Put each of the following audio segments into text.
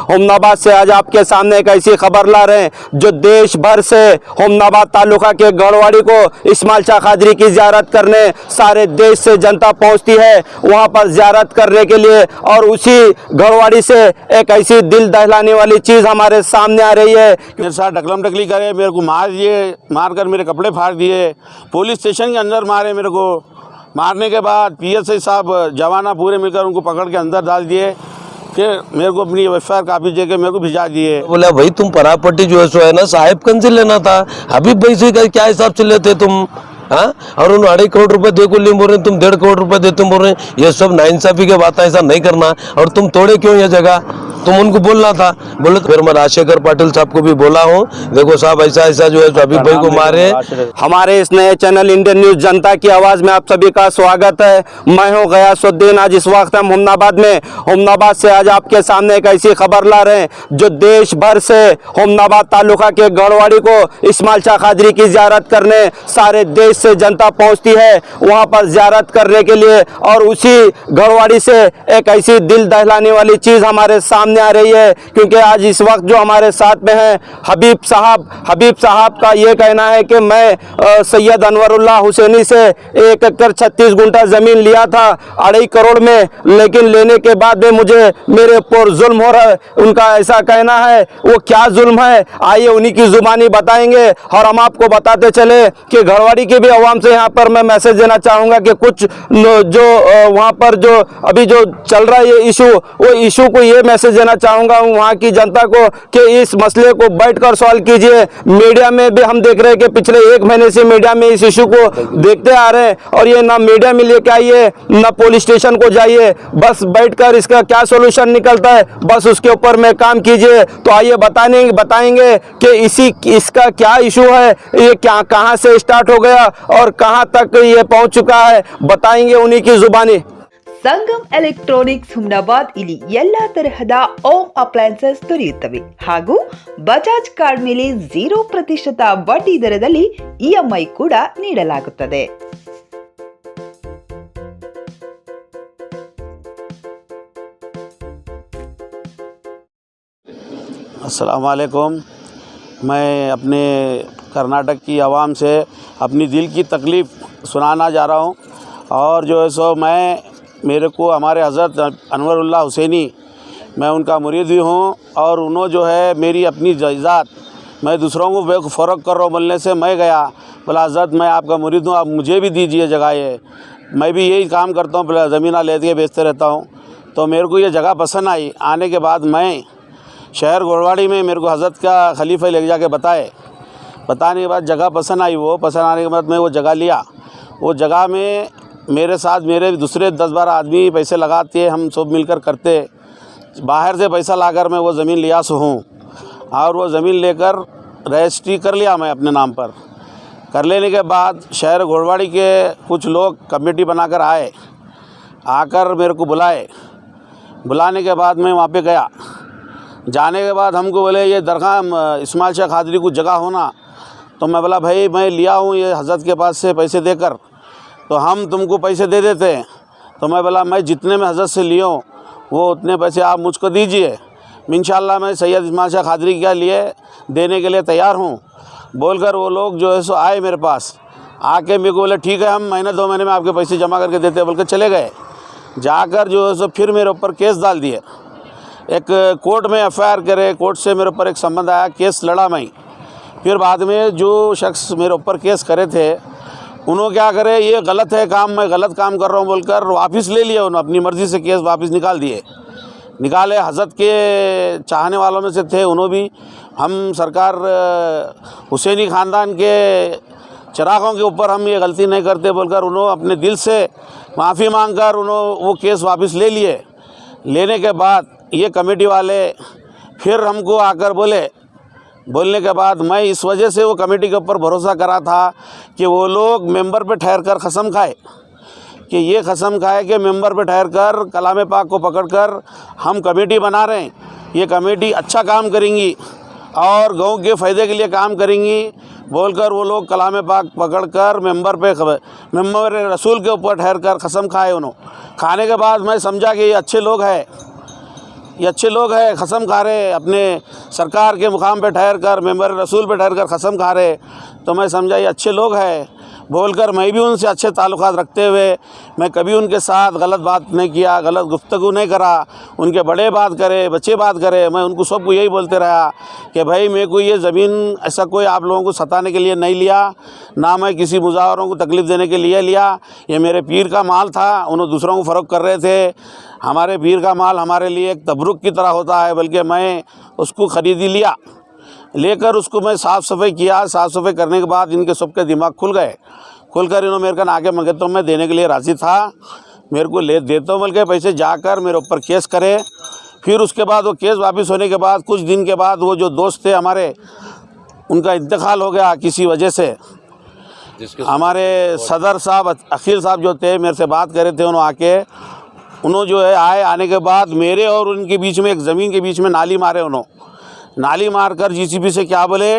होमनाबाद से आज आपके सामने एक ऐसी खबर ला रहे हैं जो देश भर से होमनाबाद तालुका के गढ़वाड़ी को इस्माइल शाह कादरी की ज़ियारत करने सारे देश से जनता पहुंचती है वहां पर ज़ियारत करने के लिए। और उसी गढ़वाड़ी से एक ऐसी दिल दहलाने वाली चीज़ हमारे सामने आ रही है। मेरे साथ ढकलम ढकली करे, मेरे को मार दिए, मारकर मेरे कपड़े फाड़ दिए, पुलिस स्टेशन के अंदर मारे। मेरे को मारने के बाद पीएसआई साहब जवाना पूरे मिलकर उनको पकड़ के अंदर डाल दिए। फिर मेरे को अपनी एफआईआर कापी दे के मेरे को भिजा दिए। बोला भाई तुम परापट्टी जो है सो है ना साहिबगंज से लेना था, हबीब भाई से क्या हिसाब से लेते तुम? हाँ, और उन्होंने 2.5 करोड़ रुपए दे को लिए बोल रहे हैं, तुम 1.5 करोड़ रुपए देते बोल रहे हैं। ये सब नाइंसाफी के बात है, ऐसा नहीं करना। और तुम तोड़े क्यों ये जगह? तुम उनको बोलना था। बोले तो फिर मैं राजशेखर पाटिल साहब को भी बोला हूँ, देखो साहब ऐसा ऐसा जो है हबीब भाई को मारे। हमारे इस नए चैनल इंडियन न्यूज जनता की आवाज में आप सभी का स्वागत है। मैं हूं गयासुद्दीन। आज इस वक्त हम होमनाबाद में होमनाबाद से आज आपके सामने एक ऐसी खबर ला रहे हैं जो देश भर से होमनाबाद तालुका के गढ़वाड़ी को इस्माइल शाह कादरी की ज़ियारत करने सारे देश से जनता पहुंचती है वहां पर ज़ियारत करने के लिए। और उसी गढ़वाड़ी से एक ऐसी दिल दहलाने वाली चीज़ हमारे सामने आ रही है, क्योंकि आज इस वक्त जो हमारे साथ में है हबीब साहब का ये कहना है कि मैं सैयद अनवरुल्लाह हुसैनी से 1 एकड़ 36 गुंठा ज़मीन लिया था 2.5 करोड़ में, लेकिन लेने के बाद में मुझे मेरे ऊपर जुल्म हो रहा है। उनका ऐसा कहना है, वो क्या जुल्म है आइए उन्हीं की जुबानी बताएंगे। और हम आपको बताते चले कि गढ़वाड़ी के भी अवाम से यहाँ पर मैं मैसेज देना चाहूँगा कि कुछ जो वहाँ पर जो अभी जो चल रहा है ये इशू, वो इशू को ये मैसेज देना चाहूँगा वहाँ की जनता को कि इस मसले को बैठकर सॉल्व कीजिए। मीडिया में भी हम देख रहे हैं कि पिछले 1 महीने से मीडिया में इस इशू को देखते आ रहे हैं, और ये ना मीडिया में लेके आइए ना पुलिस स्टेशन को जाइए, बस बैठकर इसका क्या सोल्यूशन निकलता है बस उसके ऊपर में काम कीजिए। तो आइए बताएंगे कि इसका क्या इशू है, ये क्या कहाँ से स्टार्ट हो गया और कहाँ तक ये पहुँच चुका है, बताएंगे उन्हीं की जुबानी। ಸಂಗಮ್ ಎಲೆಕ್ಟ್ರಾನಿಕ್ಸ್ ಹುಮ್ನಾಬಾದ್ ಇಲ್ಲಿ ಎಲ್ಲಾ ತರಹದ ಹೋಮ್ ಅಪ್ಲಯನ್ಸಸ್ ದೊರೆಯುತ್ತವೆ ಹಾಗೂ ಬಜಾಜ್ ಕಾರ್ಡ್ ಮೇಲೆ 0% ಬಡ್ಡಿ ದರದಲ್ಲಿ ಇಎಂಐ ಕೂಡ ನೀಡಲಾಗುತ್ತದೆ। अस्सलाम वालेकुम। मैं अपने कर्नाटक की आवाम से अपनी दिल की तकलीफ़ सुनाना जा रहा हूँ। और जो है सो मेरे को हमारे हज़रत अनवरुल्लाह हुसैनी, मैं उनका मुरीद भी हूँ, और उन्होंने जो है मेरी अपनी जायदाद मैं दूसरों को फ़रोख्त कर रहा हूँ बोलने से मैं गया, बोला हज़रत मैं आपका मुरीद हूँ, आप मुझे भी दीजिए जगह। ये मैं भी यही काम करता हूँ, बोला ज़मीन ले के बेचते रहता हूँ। तो मेरे को ये जगह पसंद आई। आने के बाद मैं शहर गढ़वाड़ी में मेरे को हज़रत का खलीफा ले जाके बताने के बाद जगह पसंद आई। वो पसंद आने के बाद मैं वो जगह लिया। वो जगह में मेरे साथ मेरे दूसरे 10-12 आदमी पैसे लगाते, हम सब मिलकर करते। बाहर से पैसा लाकर मैं वो ज़मीन लिया सो हूँ, और वो ज़मीन लेकर रजिस्ट्री कर लिया मैं अपने नाम पर। कर लेने के बाद शहर घोड़वाड़ी के कुछ लोग कमेटी बनाकर आकर मेरे को बुलाने के बाद मैं वहाँ पे गया। जाने के बाद हमको बोले ये दरगाह इस्माइल शाह कादरी को जगह होना। तो मैं बोला भाई मैं लिया हूँ ये हज़रत के पास से पैसे देकर, तो हम तुमको पैसे दे देते हैं। तो मैं बोला मैं जितने में हज़रत से लिया हूँ वो उतने पैसे आप मुझको दीजिए, इंशाअल्लाह मैं सैयद इस्माइल शाह कादरी के लिए देने के लिए तैयार हूँ। बोलकर वो लोग जो है सो आए मेरे पास, आके मेरे को बोले ठीक है हम महीने 2 महीने में आपके पैसे जमा करके देते हैं बोल कर चले गए। जाकर जो है सो फिर मेरे ऊपर केस डाल दिए। एक कोर्ट में एफआईआर करे, कोर्ट से मेरे ऊपर एक संबंध आया, केस लड़ा मैं। फिर बाद में जो शख्स मेरे ऊपर केस करे थे उन्होंने क्या करे, ये गलत है काम, मैं गलत काम कर रहा हूँ बोलकर वापस ले लिया। उन्होंने अपनी मर्ज़ी से केस वापस निकाले। हज़रत के चाहने वालों में से थे उन्होंने भी, हम सरकार हुसैनी ख़ानदान के चिरागों के ऊपर हम ये गलती नहीं करते बोलकर उन्होंने अपने दिल से माफ़ी मांगकर उन्होंने वो केस वापस ले लिए। लेने के बाद ये कमेटी वाले फिर हमको आकर बोलने के बाद मैं इस वजह से वो कमेटी के ऊपर भरोसा करा था कि वो लोग मेंबर पे ठहर कर कसम खाए कि मेंबर पे ठहर कर कलाम पाक को पकड़कर हम कमेटी बना रहे हैं, ये कमेटी अच्छा काम करेंगी और गाँव के फ़ायदे के लिए काम करेंगी बोलकर वो लोग कलाम पाक पकड़कर मेंबर रसूल के ऊपर ठहर कर कसम खाए। उन्होंने खाने के बाद मैं समझा कि ये अच्छे लोग हैं, ये अच्छे लोग हैं, कसम खा रहे अपने सरकार के मुकाम पे ठहर कर, मेंबर रसूल पे ठहर कर कसम खा रहे। तो मैं समझा ये अच्छे लोग हैं बोलकर मैं भी उनसे अच्छे ताल्लुकात रखते हुए मैं कभी उनके साथ गलत बात नहीं किया, गलत गुफ्तगू नहीं करा। उनके बड़े बात करे, बच्चे बात करे, मैं उनको सबको यही बोलते रहा कि भाई मेरे को ये ज़मीन ऐसा कोई आप लोगों को सताने के लिए नहीं लिया, ना मैं किसी मुजावरों को तकलीफ़ देने के लिए लिया। ये मेरे पीर का माल था, उन्होंने दूसरों को फ़रोख्त कर रहे थे। हमारे पीर का माल हमारे लिए एक तबरुक की तरह होता है, बल्कि मैं उसको ख़रीदी लिया, लेकर उसको मैं साफ़ सफाई किया। साफ़ सफाई करने के बाद इनके सबके दिमाग खुल गए। खुलकर इन्होंने मेरे का आगे मांगे तो मैं देने के लिए राज़ी था, मेरे को ले देता हूँ बल्कि पैसे जाकर मेरे ऊपर केस करे। फिर उसके बाद वो केस वापस होने के बाद कुछ दिन के बाद वो जो दोस्त थे हमारे, उनका इंतकाल हो गया किसी वजह से। हमारे सदर साहब अखिल साहब जो थे मेरे से बात कर रहे थे, उन्होंने आके उन्होंने जो है आने के बाद मेरे और उनके बीच में एक ज़मीन के बीच में नाली मारे। उन्होंने नाली मारकर जीसीपी से क्या बोले,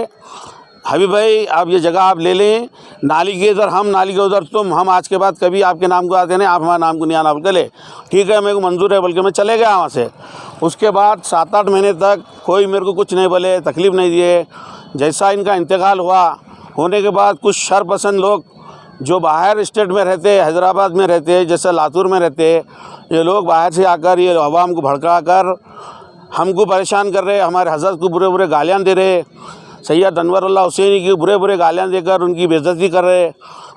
हबीब भाई आप ये जगह आप ले लें, नाली के इधर हम, नाली के उधर तुम, हम आज के बाद कभी आपके नाम को आते नहीं, आप हमारे नाम को नहीं आना। बोल ले ठीक है, मेरे को मंजूर है, बल्कि मैं चले गया वहाँ से। उसके बाद 7-8 महीने तक कोई मेरे को कुछ नहीं बोले, तकलीफ़ नहीं दिए। जैसा इनका इंतकाल हुआ, होने के बाद कुछ शरपसंद लोग जो बाहर स्टेट में रहते, हैदराबाद में रहते, जैसे लातूर में रहते, ये लोग बाहर से आकर ये अवाम को भड़का कर हमको परेशान कर रहे, हमारे हज़रत को बुरे बुरे गालियाँ दे रहे, सैयद अनवरुल्लाह हुसैनी की बुरे बुरे गालियाँ देकर उनकी बेइज्जती कर रहे।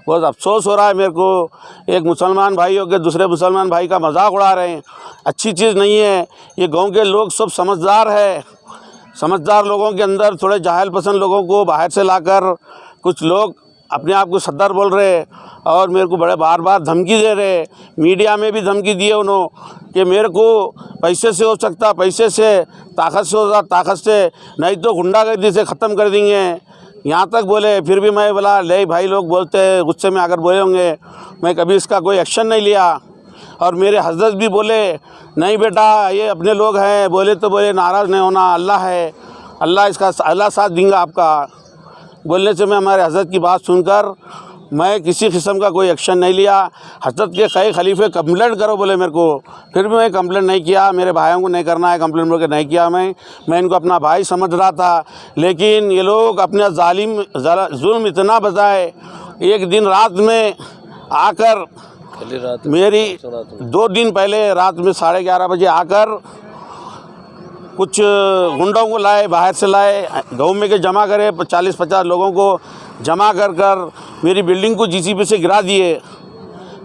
बहुत अफसोस हो रहा है मेरे को, एक मुसलमान भाई हो के दूसरे मुसलमान भाई का मजाक उड़ा रहे हैं, अच्छी चीज़ नहीं है। ये गांव के लोग सब समझदार है, समझदार लोगों के अंदर थोड़े जाहिल पसंद लोगों को बाहर से लाकर कुछ लोग अपने आप को सद्दार बोल रहे और मेरे को बड़े बार बार धमकी दे रहे। मीडिया में भी धमकी दिए उन्होंने कि मेरे को पैसे से हो सकता, पैसे से, ताकत से होता, ताकत से, नहीं तो गुंडागर्दी से ख़त्म कर देंगे, यहाँ तक बोले। फिर भी मैं बोला ले भाई लोग बोलते हैं, गुस्से में आकर बोले होंगे, मैं कभी इसका कोई एक्शन नहीं लिया। और मेरे हज़रत भी बोले नहीं बेटा ये अपने लोग हैं, बोले तो बोले नाराज़ नहीं होना, अल्लाह है, अल्लाह साथ देंगे आपका। बोलने से मैं हमारे हज़रत की बात सुनकर मैं किसी किस्म का कोई एक्शन नहीं लिया। हज़रत के कई खलीफे कंप्लेंट करो बोले मेरे को, फिर भी मैं कंप्लेंट नहीं किया। मेरे भाइयों को नहीं करना है कंप्लेंट बोल के नहीं किया। मैं इनको अपना भाई समझ रहा था, लेकिन ये लोग अपना जुल्म इतना बजाए, एक दिन रात में आकर मेरी 2 दिन पहले रात में 11:30 बजे आकर कुछ गुंडों को लाए, बाहर से लाए, गाँव में के जमा करे, 40-50 लोगों को जमा कर मेरी बिल्डिंग को जीसीबी से गिरा दिए,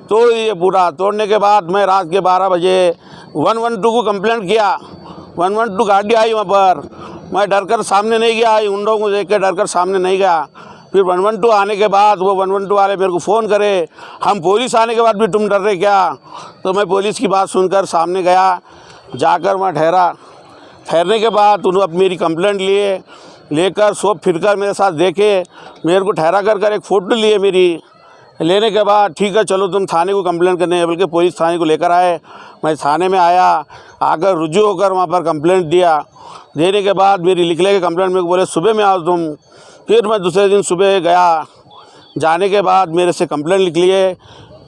तोड़ दिए पूरा। तोड़ने के बाद मैं रात के 12 बजे 112 को कंप्लेंट किया। 112 गाड़ी आई वहाँ पर, मैं डर कर सामने नहीं गया, गुंडों को देख के डर कर सामने नहीं गया। फिर 112 आने के बाद वो 112 वाले मेरे को फ़ोन करे, हम पुलिस आने के बाद भी तुम डर रहे क्या? तो मैं पुलिस की बात सुनकर सामने गया, जाकर वहाँ ठहरने के बाद उन्होंने मेरी कंप्लेंट लेकर सब फिरकर मेरे साथ देखे, मेरे को ठहरा कर एक फ़ोटो लिए मेरी। लेने के बाद ठीक है चलो तुम थाने को कंप्लेंट करने, बल्कि पुलिस थाने को लेकर आए। मैं थाने में आया, आकर रुजू होकर वहाँ पर कंप्लेंट दिया। देने के बाद मेरी लिख ले के कंप्लेंट मेरे को बोले सुबह में आओ तुम। फिर मैं दूसरे दिन सुबह गया, जाने के बाद मेरे से कंप्लेंट लिख लिए।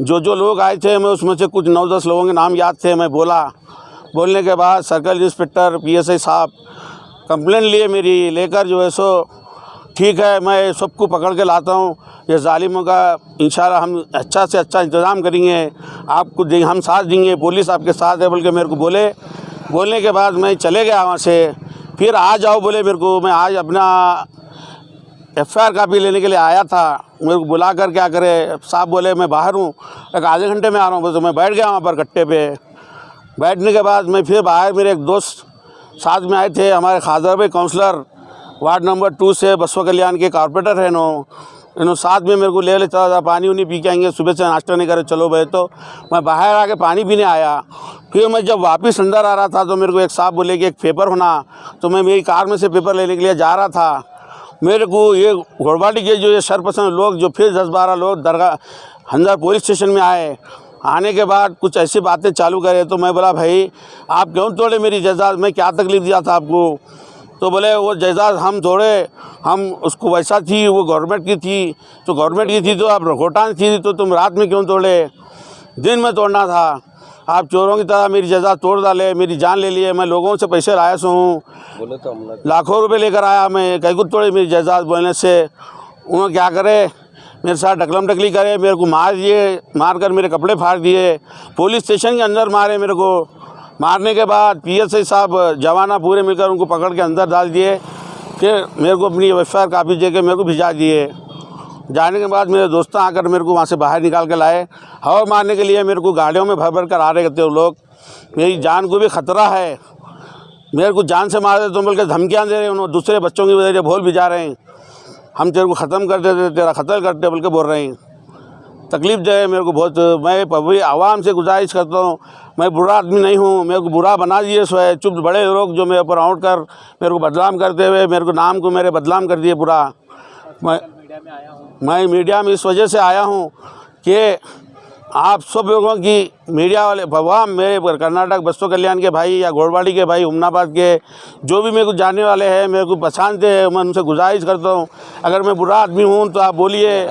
जो लोग आए थे मैं उसमें से कुछ 9-10 लोगों के नाम याद थे। मैं बोलने के बाद सर्कल इंस्पेक्टर PSI साहब कंप्लेंट लिए मेरी, लेकर जो है सो ठीक है मैं सबको पकड़ के लाता हूँ, ये जालिमों का इंशाल्लाह हम अच्छा से अच्छा इंतज़ाम करेंगे, आपको हम साथ देंगे, पुलिस आपके साथ है बोल के मेरे को बोलने के बाद मैं चले गया वहाँ से। फिर आ जाओ बोले मेरे को, मैं आज अपना FIR कापी लेने के लिए आया था। मेरे को बुला कर क्या करे, साहब बोले मैं बाहर हूँ, एक आधे घंटे में आ रहा हूँ। तो मैं बैठ गया वहाँ पर कट्टे पे। बैठने के बाद मैं फिर बाहर, मेरे एक दोस्त साथ में आए थे, हमारे खादर भाई काउंसलर वार्ड नंबर 2 से बसवा कल्याण के कॉर्पोरेटर हैं इन्होंने साथ में मेरे को ले चला था, पानी उनी पी के आएंगे, सुबह से नाश्ता नहीं करे चलो भाई। तो मैं बाहर आके पानी पीने आया। फिर मैं जब वापस अंदर आ रहा था तो मेरे को एक साहब बोले कि एक पेपर होना, तो मैं मेरी कार में से पेपर लेने के लिए जा रहा था। मेरे को ये घोड़बाड़ी के जो ये शरपसंद लोग जो फिर 10-12 लोग दरगाह अंदर पुलिस स्टेशन में आए। आने के बाद कुछ ऐसी बातें चालू करे, तो मैं बोला भाई आप क्यों तोड़े मेरी जायदाद, मैं क्या तकलीफ़ दिया था आपको? तो बोले वो जायदाद हम तोड़े, हम उसको वैसा थी, वो गवर्नमेंट की थी, तो गवर्नमेंट की थी तो आप घोटान थी, तो तुम रात में क्यों तोड़े, दिन में तोड़ना था। आप चोरों की तरह मेरी जजा तोड़ डाले, मेरी जान ले लिए। मैं लोगों से पैसे लाया सो हूँ, बोले तो हमला लाखों रुपए लेकर आया मैं, कई कुछ तोड़े मेरी जजा बोलने से। उन्होंने क्या करे, मेरे साथ ढकलम ढकली करे, मेरे को मार दिए, मार कर मेरे कपड़े फाड़ दिए, पुलिस स्टेशन के अंदर मारे मेरे को। मारने के बाद PSI साहब जवाना पूरे मिलकर उनको पकड़ के अंदर डाल दिए, फिर मेरे को अपनी FIR कापी दे के मेरे को भिजा दिए। जाने के बाद मेरे दोस्त आकर मेरे को वहाँ से बाहर निकाल के लाए, हवा मारने के लिए मेरे को गाड़ियों में भर भर कर आ रहे थे वो लोग। मेरी जान को भी ख़तरा है, मेरे को जान से मार दे तो बोल के धमकियाँ दे रहे हैं। उन्होंने दूसरे बच्चों की वजह से भोल भी जा रहे हैं, हम तेरे को ख़त्म कर देते, तेरा कत्ल करते बोल के बोल रहे हैं। तकलीफ़ जो है मेरे को बहुत। मैं पब्लिक आवाम से गुजारिश करता हूँ, मैं बुरा आदमी नहीं हूँ, मेरे को बुरा बना दिए सो है चुप बड़े लोग जो मेरे ऊपर आउट कर मेरे को बदनाम करते हुए मेरे को नाम को मेरे बदनाम कर दिए पूरा। मैं मीडिया में इस वजह से आया हूँ कि आप सब लोगों की मीडिया वाले भगवान मेरे कर्नाटक बस्तु कल्याण के भाई या घोड़वाड़ी के भाई, हुमनाबाद के जो भी मेरे को जानने वाले हैं, मेरे को पहचानते हैं, मैं उनसे गुजारिश करता हूँ, अगर मैं बुरा आदमी हूँ तो आप बोलिए,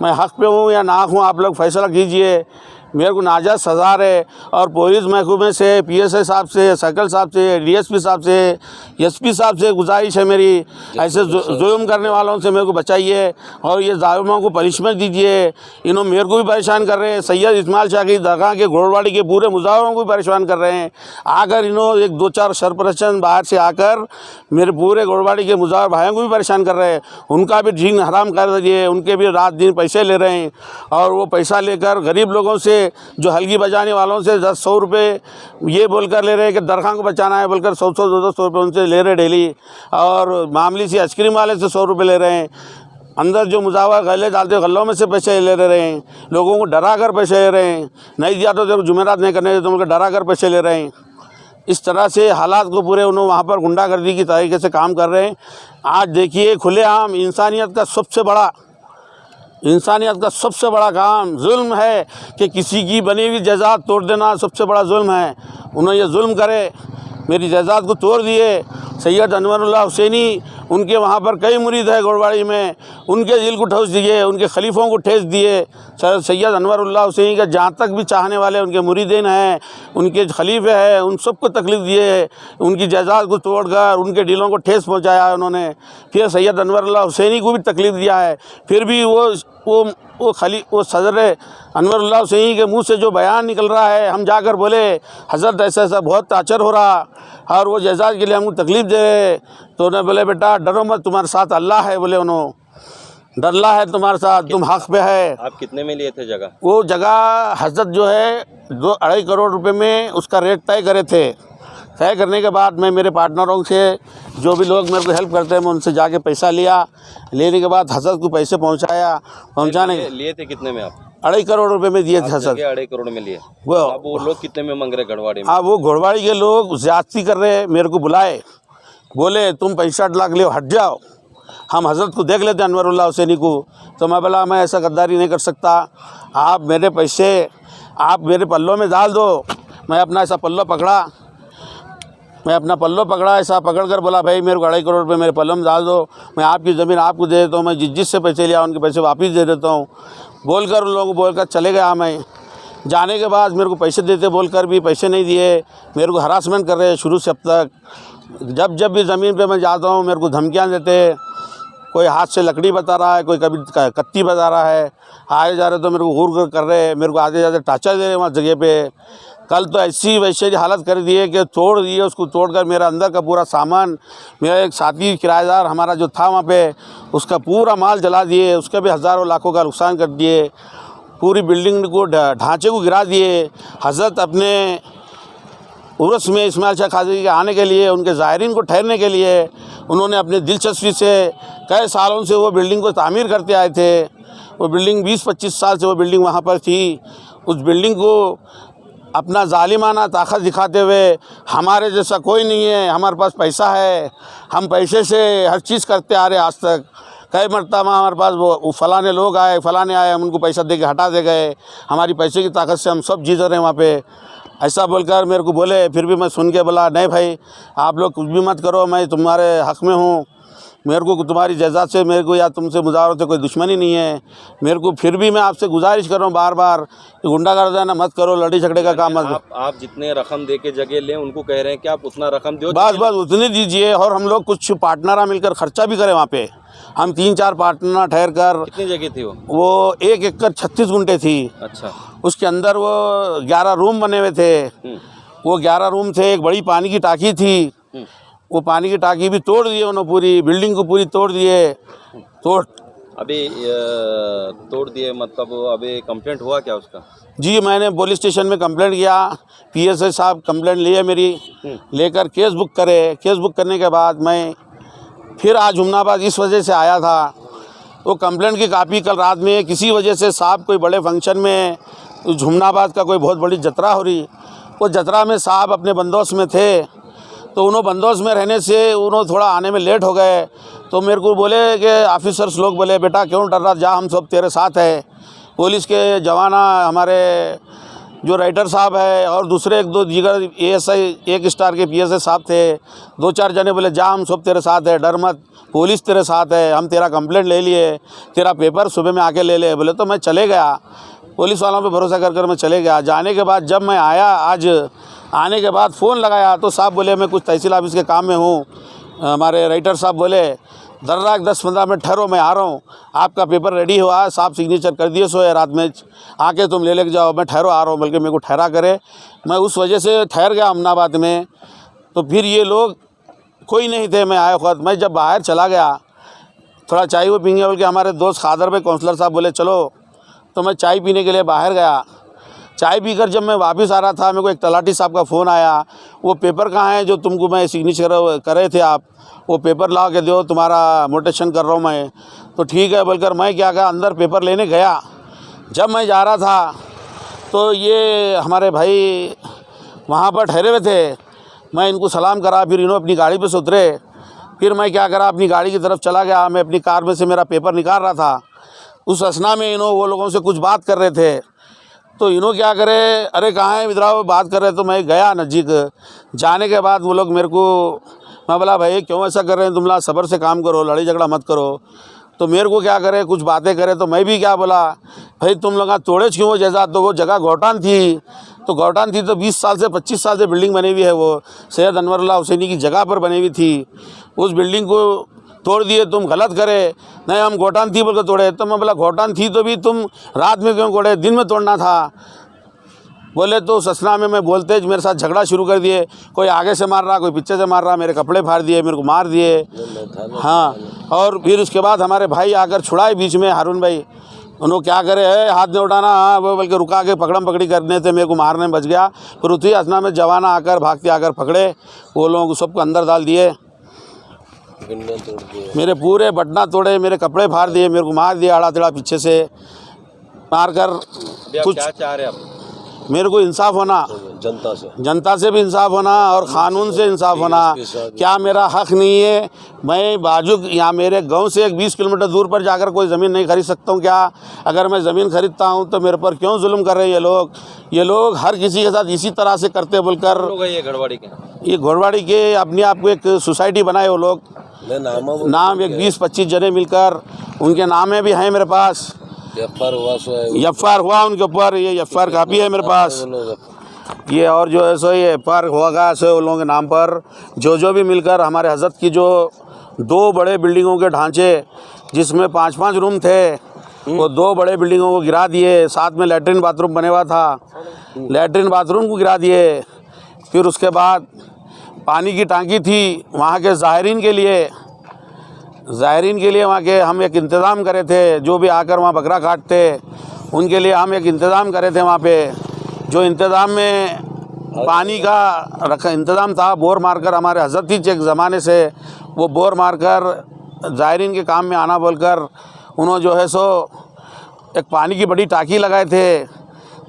मैं हक़ पे हूँ या नाक हूँ, आप लोग फैसला कीजिए। मेरे को नाजायज़ सज़ा है और पुलिस महकमे से, PSI साहब से, सर्कल साहब से, DSP साहब से, SP साहब से गुजारिश है मेरी, ऐसे जुल्म करने वालों से मेरे को बचाइए और ये जालिमों को पनिशमेंट दीजिए। इन्होंने मेरे को भी परेशान कर रहे हैं, सैयद इस्माइल शाह की दरगाह के घोड़वाड़ी के पूरे मुजाहिरों को भी परेशान कर रहे हैं। आकर इन्होंने 1-2-4 सरपरस्त बाहर से आकर मेरे पूरे घोड़वाड़ी के मुजाहिर भाइयों को भी परेशान कर रहे हैं, उनका भी दिन हराम कर दिए, उनके भी रात दिन पैसे ले रहे हैं और वो पैसा लेकर गरीब लोगों से, जो हल्की बजाने वालों से 10-100 रुपये ये बोलकर ले रहे हैं कि दरगाह को बचाना है बोलकर 100-100 200 रुपये उनसे ले रहे डेली, और मामूली सी आइसक्रीम वाले से 100 रुपये ले रहे हैं। अंदर जो मुजावर गले डालते गलों में से पैसे ले रहे हैं, लोगों को डरा कर पैसे ले रहे हैं, नहीं दिया तो जब जुमेरात नहीं करने तो उनको डरा कर पैसे ले रहे हैं। इस तरह से हालात को पूरे उन्होंने वहाँ पर गुंडागर्दी की तरीके से काम कर रहे हैं। आज देखिए खुलेआम इंसानियत का सबसे बड़ा काम जुल्म है कि किसी की बनी हुई जायदाद तोड़ देना सबसे बड़ा जुल्म है। उन्होंने ये जुल्म करे, मेरी जायदाद को तोड़ दिए। सैयद अनवरुल्लाह हुसैनी, उनके वहाँ पर कई मुरीद है घोड़वाड़ी में, उनके दिल को ठोस दिए, उनके खलीफों को ठेस दिए। सैयद अनवरुल्लाह हुसैनी का जहाँ तक भी चाहने वाले उनके मुरीदीन हैं, उनके खलीफे हैं, उन सबको तकलीफ़ दिए, उनकी जायदाद को तोड़कर उनके दिलों को ठेस पहुँचाया है उन्होंने। फिर सैयद अनवरुल्लाह हुसैनी को भी तकलीफ़ दिया है, फिर भी वो सदर अनवरुल्लाह हुसैनी के मुंह से जो बयान निकल रहा है, हम जाकर बोले हज़रत ऐसा बहुत टार्चर हो रहा और वो जायदाद के लिए हमको तकलीफ़ दे रहे, तो उन्हें बोले बेटा डरो मत, तुम्हारे साथ अल्लाह है, बोले उन्होंने डरला है तुम्हारे साथ, तुम हक़ पे है। आप कितने में लिए थे जगह? वो जगह हज़रत जो है 2-2.5 करोड़ रुपए में उसका रेट तय करे थे। तय करने के बाद मैं मेरे पार्टनरों से, जो भी लोग मेरे को हेल्प करते हैं, मैं उनसे जाके पैसा लिया। लेने के बाद हज़रत को पैसे पहुंचाने लिए थे कितने में आप? 2.5 करोड़ रुपए में दिए थे हज़रत। 2.5 करोड़ में लिए। वो लोग कितने में मांग रहे घोड़वाड़ी में? हाँ, वो घोड़वाड़ी के लोग ज़्यादती कर रहे हैं। मेरे को बुलाए, बोले तुम 65 लाख ले हट जाओ, हम हज़रत को देख लेते हैं अनवरुल्लाह हुसैनी को। तो मैं बोला मैं ऐसा गद्दारी नहीं कर सकता, आप मेरे पैसे आप मेरे पल्लों में डाल दो। मैं अपना ऐसा पल्लो पकड़ा, ऐसा पकड़ कर बोला भाई मेरे को 2.5 करोड़ रुपये मेरे पल्लों में डाल दो, मैं आपकी ज़मीन आपको दे देता हूँ, मैं जिससे पैसे लिया उनके पैसे वापस दे देता हूँ बोलकर उन लोगों को बोलकर चले गया। मैं जाने के बाद मेरे को पैसे देते बोलकर भी पैसे नहीं दिए, मेरे को हरासमेंट कर रहे हैं शुरू से अब तक। जब भी ज़मीन पे मैं जाता हूँ मेरे को धमकियाँ देते, कोई हाथ से लकड़ी बता रहा है, कोई कभी कत्ती बता रहा है, आए जा रहे तो मेरे को घूर कर रहे हैं, मेरे को आते जाते टाचा दे रहे वहाँ जगह पे। कल तो ऐसी वैसे हालत कर दिए कि तोड़ दिए, उसको तोड़कर मेरा अंदर का पूरा सामान, मेरा एक साथी किराएदार हमारा जो था वहाँ पे, उसका पूरा माल जला दिए, उसका भी हज़ारों लाखों का नुकसान कर दिए, पूरी बिल्डिंग को ढांचे को गिरा दिए। हज़रत अपने उर्स में इस्माइल शाह काजी के आने के लिए, उनके ज़ायरीन को ठहरने के लिए उन्होंने अपनी दिलचस्पी से कई सालों से वो बिल्डिंग को तामीर करते आए थे। वो बिल्डिंग 20-25 साल से वो बिल्डिंग वहाँ पर थी। उस बिल्डिंग को अपना जालिमाना ताकत दिखाते हुए, हमारे जैसा कोई नहीं है, हमारे पास पैसा है, हम पैसे से हर चीज़ करते आ रहे आज तक। कई मरतबा हमारे पास वो फलाने लोग आए, फलाने आए, हम उनको पैसा दे के हटा दे गए, हमारी पैसे की ताकत से हम सब जीत रहे हैं वहाँ पे, ऐसा बोलकर मेरे को बोले। फिर भी मैं सुन के बोला नहीं भाई आप लोग कुछ भी मत करो, मैं तुम्हारे हक़ में हूँ, मेरे को तुम्हारी जायदाद से मेरे को या तुमसे मुजावरत से कोई दुश्मनी नहीं है। मेरे को फिर भी मैं आपसे गुजारिश कर रहा हूँ बार बार, गुंडागर्दी ना मत करो, लड़ी झगड़े का काम मत करो। आप जितने रकम दे के जगह लें उनको कह रहे हैं कि आप उतना रकम दो, बस उतनी दीजिए। और हम लोग कुछ पार्टनर मिलकर खर्चा भी करें वहाँ पे। हम 3-4 पार्टनर ठहर कर। कितनी जगह थी वो 1 एकड़ 36 गुंठे थी। अच्छा। उसके अंदर वो 11 रूम बने हुए थे। वो 11 रूम थे। एक बड़ी पानी की टाकी थी। वो पानी की टाकी भी तोड़ दिए उन्होंने, पूरी बिल्डिंग को पूरी तोड़ दिए। अभी तोड़ दिए मतलब अभी कंप्लेंट हुआ क्या उसका? जी मैंने पुलिस स्टेशन में कंप्लेंट किया। PSI साहब कंप्लेंट लिए मेरी, लेकर केस बुक करे। केस बुक करने के बाद मैं फिर आज हुमनाबाद इस वजह से आया था। वो कंप्लेंट की कापी कल रात में किसी वजह से साहब कोई बड़े फंक्शन में, हुमनाबाद का कोई बहुत बड़ी जतरा हो रही, वो जतरा में साहब अपने बंदोबस्त में थे। तो उन्होंने बंदोबस्त में रहने से उन्होंने थोड़ा आने में लेट हो गए। तो मेरे को बोले कि ऑफिसर्स लोग बोले बेटा क्यों डर रहा, जा हम सब तेरे साथ है। पुलिस के जवाना हमारे जो राइटर साहब है और दूसरे 1-2 जिगर ASI 1 स्टार के PSI साहब थे, 2-4 जने बोले जा हम सब तेरे साथ है, डर मत, पुलिस तेरे साथ है, हम तेरा कंप्लेंट ले लिए, तेरा पेपर सुबह में आके ले ले। बोले तो मैं चले गया, पुलिस वालों पे भरोसा कर मैं चले गया। जाने के बाद जब मैं आया, आज आने के बाद फ़ोन लगाया तो साहब बोले मैं कुछ तहसील ऑफिस के काम में हूँ। हमारे राइटर साहब बोले दर्रा 10-15 मिनट ठहरो, मैं आ रहा हूँ, आपका पेपर रेडी हुआ है, साहब सिग्नेचर कर दिए सो है, रात में आके तुम ले जाओ, मैं ठहरो आ रहा हूँ। बल्कि मेरे को ठहरा करे, मैं उस वजह से ठहर गया हुमनाबाद में। तो फिर ये लोग कोई नहीं थे, मैं आया खुद। मैं जब बाहर चला गया थोड़ा चाय वो पीएंगे बोल के हमारे दोस्त खादर भाई काउंसलर साहब बोले चलो, तो मैं चाय पीने के लिए बाहर गया। चाय पीकर जब मैं वापस आ रहा था, मेरे को एक तलाटी साहब का फ़ोन आया, वो पेपर कहाँ है जो तुमको मैं सिग्नेचर करे थे आप, वो पेपर ला के दो, तुम्हारा मोटेशन कर रहा हूँ मैं। तो ठीक है बोलकर मैं क्या कहा अंदर पेपर लेने गया। जब मैं जा रहा था तो ये हमारे भाई वहाँ पर ठहरे हुए थे, मैं इनको सलाम करा, फिर इन्होंने अपनी गाड़ी पे से उतरे। फिर मैं क्या करा अपनी गाड़ी की तरफ चला गया, मैं अपनी कार में से मेरा पेपर निकाल रहा था। उस असना में इन्हों वो लोगों से कुछ बात कर रहे थे, तो इन्हों क्या करे, अरे कहाँ है इधर आओ, बात कर रहे। तो मैं गया नज़दीक, जाने के बाद वो लोग मेरे को, मैं बोला भाई क्यों ऐसा कर रहे हैं तुम लोग, सब्र से काम करो, लड़ाई झगड़ा मत करो। तो मेरे को क्या करे, कुछ बातें करे। तो मैं भी क्या बोला, भाई तुम लोग तोड़े क्यों वो जायदाद, तो वो जगह गौटान थी। तो गौटान थी तो 20 साल से 25 साल से बिल्डिंग बनी हुई है, वो सैयद अनवरुल्लाह हुसैनी की जगह पर बनी हुई थी। उस बिल्डिंग को तोड़ दिए, तुम गलत करे। नहीं हम गौटान थी बोल कर तोड़े। तो मैं बोला गौटान थी तो भी तुम रात में क्यों तोड़े, दिन में तोड़ना था। बोले तो ससना में मैं बोलते मेरे साथ झगड़ा शुरू कर दिए, कोई आगे से मार रहा, कोई पीछे से मार रहा, मेरे कपड़े फाड़ दिए, मेरे को मार दिए। हाँ, और फिर उसके बाद हमारे भाई आकर छुड़ाए बीच में, हारून भाई, उन्होंने क्या करे है हाथ में उठाना, हाँ वो बल्कि रुका के पकड़म पकड़ी करने थे, मेरे को मारने में बच गया। फिर उसी असना में जवाना आकर भागते आकर पकड़े, वो लोगों को सबको अंदर डाल दिए, मेरे पूरे बटना तोड़े, मेरे कपड़े फाड़ दिए, मेरे को मार दिया आड़ा टेढ़ा पीछे से मार कर। कुछ क्या चाह रहे आप? मेरे को इंसाफ होना, जनता से भी इंसाफ होना और क़ानून से इंसाफ होना। क्या मेरा हक़ नहीं है, मैं बाजू यहाँ मेरे गांव से 20 किलोमीटर दूर पर जाकर कोई ज़मीन नहीं खरीद सकता हूँ क्या? अगर मैं ज़मीन खरीदता हूँ तो मेरे पर क्यों जुल्म कर रहे हैं ये लोग हर किसी के साथ इसी तरह से करते बोलकर। ये घोड़वाड़ी के अपने आप को एक सोसाइटी बनाए वो लोग, नाम एक 20-25 जने मिलकर, उनके नामे भी हैं मेरे पास। एफआर हुआ उनके ऊपर, ये एफआर कापी है मेरे पास ये, और जो है सो ये एफआर होगा सो उन लोगों के नाम पर जो भी मिलकर हमारे हजरत की जो 2 बड़े बिल्डिंगों के ढांचे जिसमें 5-5 रूम थे, वो 2 बड़े बिल्डिंगों को गिरा दिए। साथ में लैट्रिन बाथरूम बने हुआ था, लैट्रिन बाथरूम को गिरा दिए। फिर उसके बाद पानी की टांकी थी वहाँ के ज़ायरीन के लिए वहाँ के हम एक इंतज़ाम करे थे, जो भी आकर वहाँ बकरा काटते उनके लिए हम एक इंतज़ाम करे थे। वहाँ पे जो इंतज़ाम में पानी का रखा इंतज़ाम था, बोर मारकर हमारे हज़रत ही एक ज़माने से वो बोर मारकर ज़ायरीन के काम में आना बोलकर उन्होंने जो है सो एक पानी की बड़ी टांकी लगाए थे,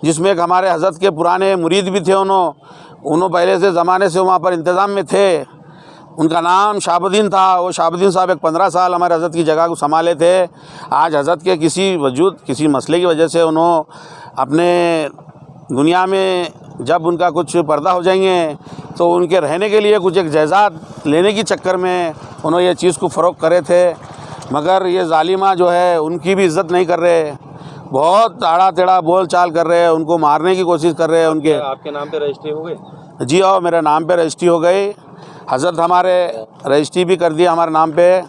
जिसमें एक हमारे हज़रत के पुराने मुरीद भी थे। उन्होंने पहले से ज़माने से वहाँ पर इंतज़ाम में थे। उनका नाम शाहबुद्दीन था। वो शाहबुद्दीन साहब एक 15 साल हमारे हज़रत की जगह को संभाले थे। आज हज़रत के किसी मसले की वजह से उन्होंने अपने दुनिया में जब उनका कुछ पर्दा हो जाएंगे तो उनके रहने के लिए कुछ एक जायदाद लेने की चक्कर में उन्होंने ये चीज़ को फ़रोग़ करे थे, मगर ये ज़ालिमा जो है उनकी भी इज़्ज़त नहीं कर रहे, बहुत आड़ा टेढ़ा बोल चाल कर रहे हैं, उनको मारने की कोशिश कर रहे हैं। उनके आपके नाम पे रजिस्ट्री हो गई? जी हाँ, मेरे नाम पे रजिस्ट्री हो गई। हज़रत हमारे रजिस्ट्री भी कर दिया हमारे नाम पे,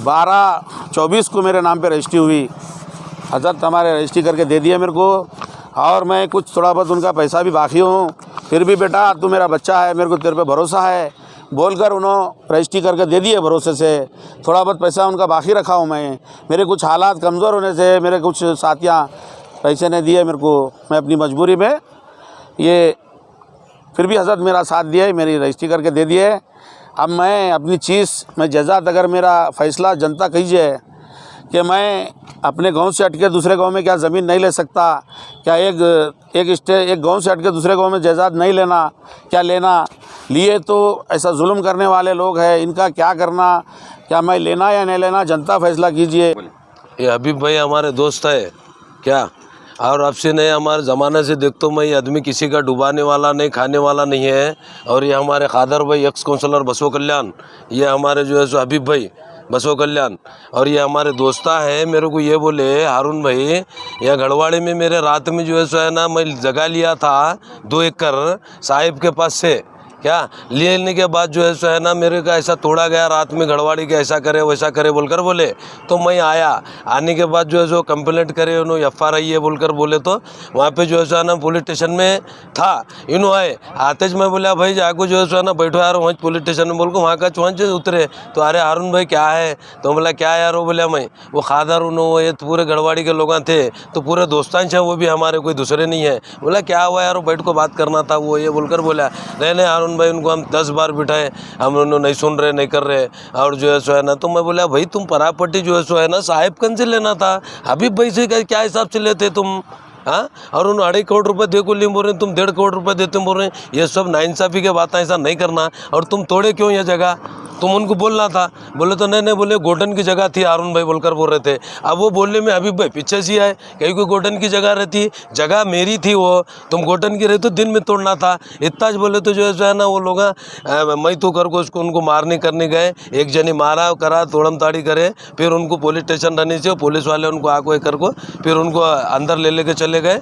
12/24 को मेरे नाम पे रजिस्ट्री हुई। हज़रत हमारे रजिस्ट्री करके दे दिया मेरे को, और मैं कुछ थोड़ा बहुत उनका पैसा भी बाकी हूँ। फिर भी बेटा तू मेरा बच्चा है, मेरे को तेरे पे भरोसा है बोलकर उन्होंने रजिस्ट्री करके दे दिए भरोसे से। थोड़ा बहुत पैसा उनका बाकी रखा हूँ मैं, मेरे कुछ हालात कमज़ोर होने से मेरे कुछ साथियाँ पैसे नहीं दिए मेरे को, मैं अपनी मजबूरी में ये, फिर भी हज़रत मेरा साथ दिए, मेरी रजिस्ट्री करके दे दिए। अब मैं अपनी चीज़ में जज़ात, अगर मेरा फ़ैसला जनता कीजिए कि मैं अपने गांव से हटके दूसरे गांव में क्या ज़मीन नहीं ले सकता, क्या एक गांव से हटके दूसरे गांव में जायदाद नहीं लेना, क्या लेना, लिए तो ऐसा जुल्म करने वाले लोग हैं, इनका क्या करना, क्या मैं लेना या नहीं लेना, जनता फैसला कीजिए। ये हबीब भाई हमारे दोस्त है क्या, और अब से नहीं, हमारे ज़माने से देखता हूँ मैं, ये आदमी किसी का डुबाने वाला नहीं, खाने वाला नहीं है। और ये हमारे खादर भाई एक्स काउंसलर बसो कल्याण, ये हमारे जो है सो हबीब भाई बसो कल्याण, और ये हमारे दोस्ता है। मेरे को ये बोले हारून भाई, यह गढ़वाड़े में मेरे रात में जो है सो है ना, मैं जगह लिया था 2 एकड़ साहिब के पास से, क्या लेने के बाद जो है सो है ना, मेरे का ऐसा तोड़ा गया रात में, गढ़वाड़ी के ऐसा करे वैसा करे बोलकर बोले। तो मैं आया, आने के बाद जो है सो कंप्लेंट करे उन्होंने, FR आई है बोलकर बोले। तो वहाँ पे जो है सो है ना पुलिस स्टेशन में था, इन्हों आए आते मैं बोला भाई जाको जो है सो है ना बैठो यार वहाँ पुलिस स्टेशन में, बोल को वहाँ का वहाँ उतरे। तो अरे हारून भाई क्या है, तो बोला क्या यार, वो बोला मैं वो खादर उन्होंने, ये पूरे गढ़वाड़ी के लोग थे, तो पूरे दोस्तान से वो भी हमारे कोई दूसरे नहीं है। बोला क्या हुआ यार, बैठ को बात करना था वो ये बोलकर बोला। नहीं हारून भाई, उनको हम 10 बार बिठाए, हम उन्होंने नहीं सुन रहे, नहीं कर रहे, और जो है सो है ना। तो मैं बोला भाई तुम प्रॉपर्टी जो है सो है ना साहिबगंज से लेना था, हबीब भाई से क्या हिसाब से लेते तुम, हाँ? और उन्होंने 2.5 करोड़ रुपए दे को लिए बोल रहे हैं, तुम 1.5 करोड़ रुपए देते बोल रहे हैं। ये सब नाइंसाफ़ी के बात है, ऐसा नहीं करना। और तुम तोड़े क्यों ये जगह, तुम उनको बोलना था। बोले तो नहीं बोले गोटन की जगह थी, हारून भाई बोलकर बोल रहे थे। अब वो बोलने में हबीब भाई पीछे से आए, कहीं कोई गोटन की जगह रहती, जगह मेरी थी, वो तुम गोटन की रहती तो दिन में तोड़ना था। इतना बोले तो जो है ना वो लोग मैं तो कर को उसको उनको मारने करने गए, एक जनी मारा करा तोड़म ताड़ी करे, फिर उनको पुलिस स्टेशन रहने से पुलिस वाले उनको आको कर को फिर उनको अंदर ले लेके चले गए।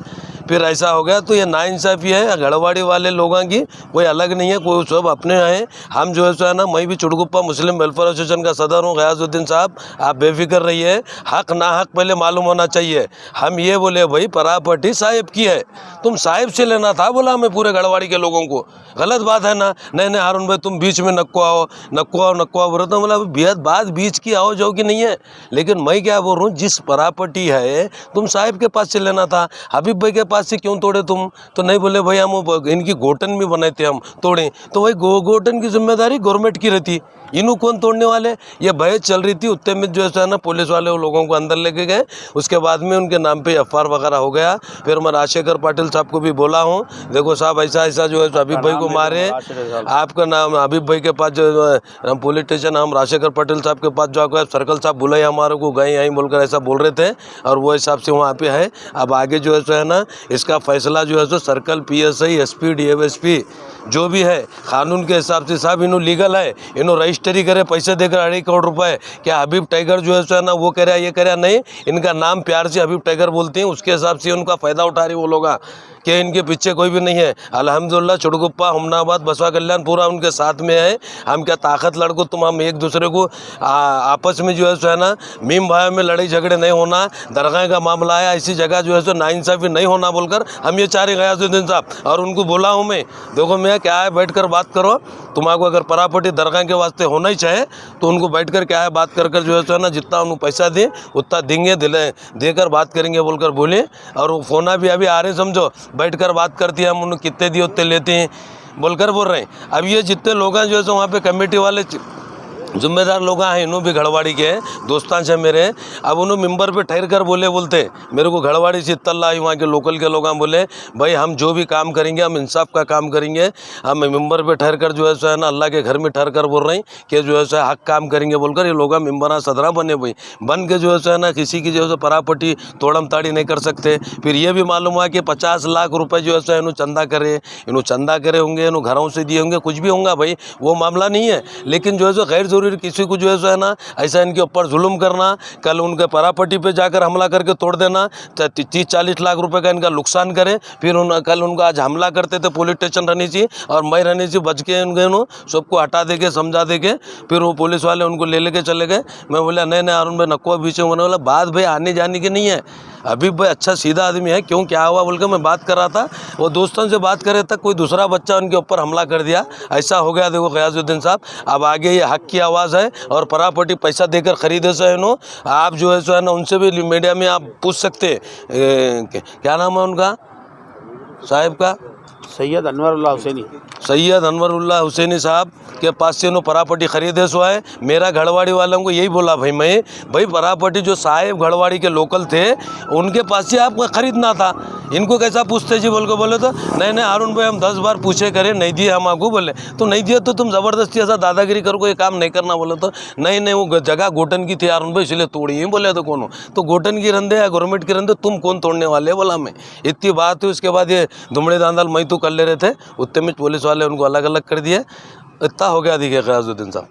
फिर ऐसा हो गया। तो ये नाइंसाफ़ी है गढ़वाड़ी वाले लोगों की, कोई अलग नहीं है, कोई सब अपने हैं। हम जो है सो है ना, मैं भी चुड़गुप्पा मुस्लिम वेलफेयर एसोसिएशन का सदर हूँ गयासुद्दीन साहब, आप बेफिक्र रहिए। हक ना हक पहले मालूम होना चाहिए। हम ये बोले भाई प्रॉपर्टी साहिब की है, तुम साहिब से लेना था, बोला हमें पूरे गढ़वाड़ी के लोगों को, गलत बात है ना। नहीं हारून भाई तुम बीच में नक्को आओ बोल रहे, बोला बात बीच की आओ जाओ की नहीं है, लेकिन मैं क्या बोल रहा हूँ, जिस प्रॉपर्टी है तुम साहिब के पास से लेना था, हबीब भाई के पास से क्यों तोड़े तुम। तो नहीं बोले भाई हम इनकी गोटन भी बनाए थे, हम तोड़े। तो भाई गोटन की जिम्मेदारी गवर्नमेंट की रहती, इन्हों कौन तोड़ने वाले। ये बहस चल रही थी, उत्ते में जो है ना पुलिस वाले वो लोगों को अंदर लेके गए। उसके बाद में उनके नाम पे FR वगैरह हो गया। फिर मैं राजशेखर पाटिल साहब को भी बोला हूँ, देखो साहब ऐसा जो है हबीब भाई को मारे, आपका नाम हबीब भाई के पास जो पुलिस स्टेशन, हम राजशेखर पाटिल साहब के पास जाकर सर्कल साहब बुलाए हमारे को, गए यहीं बोलकर ऐसा बोल रहे थे, और वो हिसाब से वहाँ पे है। अब आगे जो है ना इसका फैसला जो है सो सर्कल PSI SP DFSP जो भी है कानून के हिसाब से साहब इन्हों लीगल है, इन्हों रजिस्ट्री करे पैसे देकर 2.5 करोड़ रुपए। क्या हबीब टाइगर जो है ना वो करे ये करे, नहीं, इनका नाम प्यार से हबीब टाइगर बोलते हैं, उसके हिसाब से उनका फ़ायदा उठा रहे वो लोग, कि इनके पीछे कोई भी नहीं है। अल्हम्दुलिल्लाह चुड़गुप्पा हुमनाबाद बसवा कल्याण पूरा उनके साथ में है। हम क्या ताकत लड़को तुम, हम एक दूसरे को आपस में जो है ना मीम भाई में लड़ाई झगड़े नहीं होना, दरगाह का मामला है, ऐसी जगह जो है सो नाइंसाफ़ी नहीं होना बोलकर हम ये चाह रहे गयासुद्दीन साहब। और उनको बोला हूँ मैं, देखो मैं क्या है बैठ कर बात करो, तुम्हारा अगर प्रॉपर्टी दरगाह के वास्ते होना ही चाहे तो उनको बैठ कर क्या है बात कर जो है ना जितना उनको पैसा दें उतना देंगे, देकर बात करेंगे बोलकर बोले। और वो फोना भी अभी आ रहे समझो, बैठ कर बात करती है, हम उन्हें कितने दिए उतने लेते हैं बोलकर बोल रहे हैं। अब ये जितने लोग हैं जो है वहाँ पे कमेटी वाले जिम्मेदार लोग हैं, इन्हों भी घड़वाड़ी के हैं, दोस्तान से मेरे। अब उन्होंने मेंबर पे ठहर कर बोलते मेरे को घड़वाड़ी से तल्ला वहाँ के लोकल के लोग बोले भाई हम जो भी काम करेंगे हम इंसाफ का काम करेंगे, हम मेंबर पे ठहर कर जो है सो है ना अल्लाह के घर में ठहर कर बोल रहे हैं कि जो है सो हक काम करेंगे बोलकर ये लोग मेंबर सदरा बने भाई बन के जो है सो है ना किसी की जो है परापटी तोड़म ताड़ी नहीं कर सकते। फिर ये भी मालूम हुआ कि 50 लाख रुपए जो है सो इन्हों चंदा करे होंगे, इन्हों घरों से दिए होंगे, कुछ भी होगा भाई वो मामला नहीं है। लेकिन जो है सो गैर जरूरी किसी को जो है ना ऐसा इनके ऊपर जुल्म करना, कल उनके परापटी पे जाकर हमला करके तोड़ देना, 30-40 लाख रुपए का इनका नुकसान करे, फिर कल उनको आज हमला करते थे पुलिस स्टेशन रहनी चाहिए और मैं रहनी चाहिए, बच के उनको सबको हटा दे के समझा दे के फिर वो पुलिस वाले उनको ले लेके चले गए। मैं बोला नहीं अरुण भाई नको पीछे होने वाला बात भाई आने जाने की नहीं है। अभी भाई अच्छा सीधा आदमी है, क्यों क्या हुआ बोल के मैं बात कर रहा था, वो दोस्तों से बात करे तक कोई दूसरा बच्चा उनके ऊपर हमला कर दिया, ऐसा हो गया। देखो गयासुद्दीन साहब अब आगे ये हक की आवाज़ है और परापटी पैसा देकर खरीदे से नो आप जो है सो है ना उनसे भी मीडिया में आप पूछ सकते क्या नाम है उनका साहब का, सैयद अनवरुल्लाह हुसैनी। सैयद अनवरुल्लाह हुसैनी साहब के पास से नो परापटी खरीदे सो है। मेरा घड़वाड़ी वालों को यही बोला भाई परापटी जो साहेब घड़वाड़ी के लोकल थे उनके पास से आपको खरीदना था, इनको कैसा पूछते जी बोल के बोले तो नहीं अरुण भाई हम 10 बार पूछे करे नहीं दिए हम आपको, बोले तो नहीं दिए तो तुम ज़बरदस्ती ऐसा दादागिरी करो ये काम नहीं करना, बोले तो नहीं वो जगह गोटन की थी अरुण भाई इसलिए तोड़ी ही, बोले तो कौन हो तो गोटन की रंदे या गवर्नमेंट की रंदे तुम कौन तोड़ने वाले, बोला मैं इतनी बात हुई। उसके बाद ये धुमड़े दांदल मैं तो कर ले रहे थे, उतने में पुलिस वाले उनको अलग अलग कर दिए। इतना हो गया दिखे गयासुद्दीन साहब।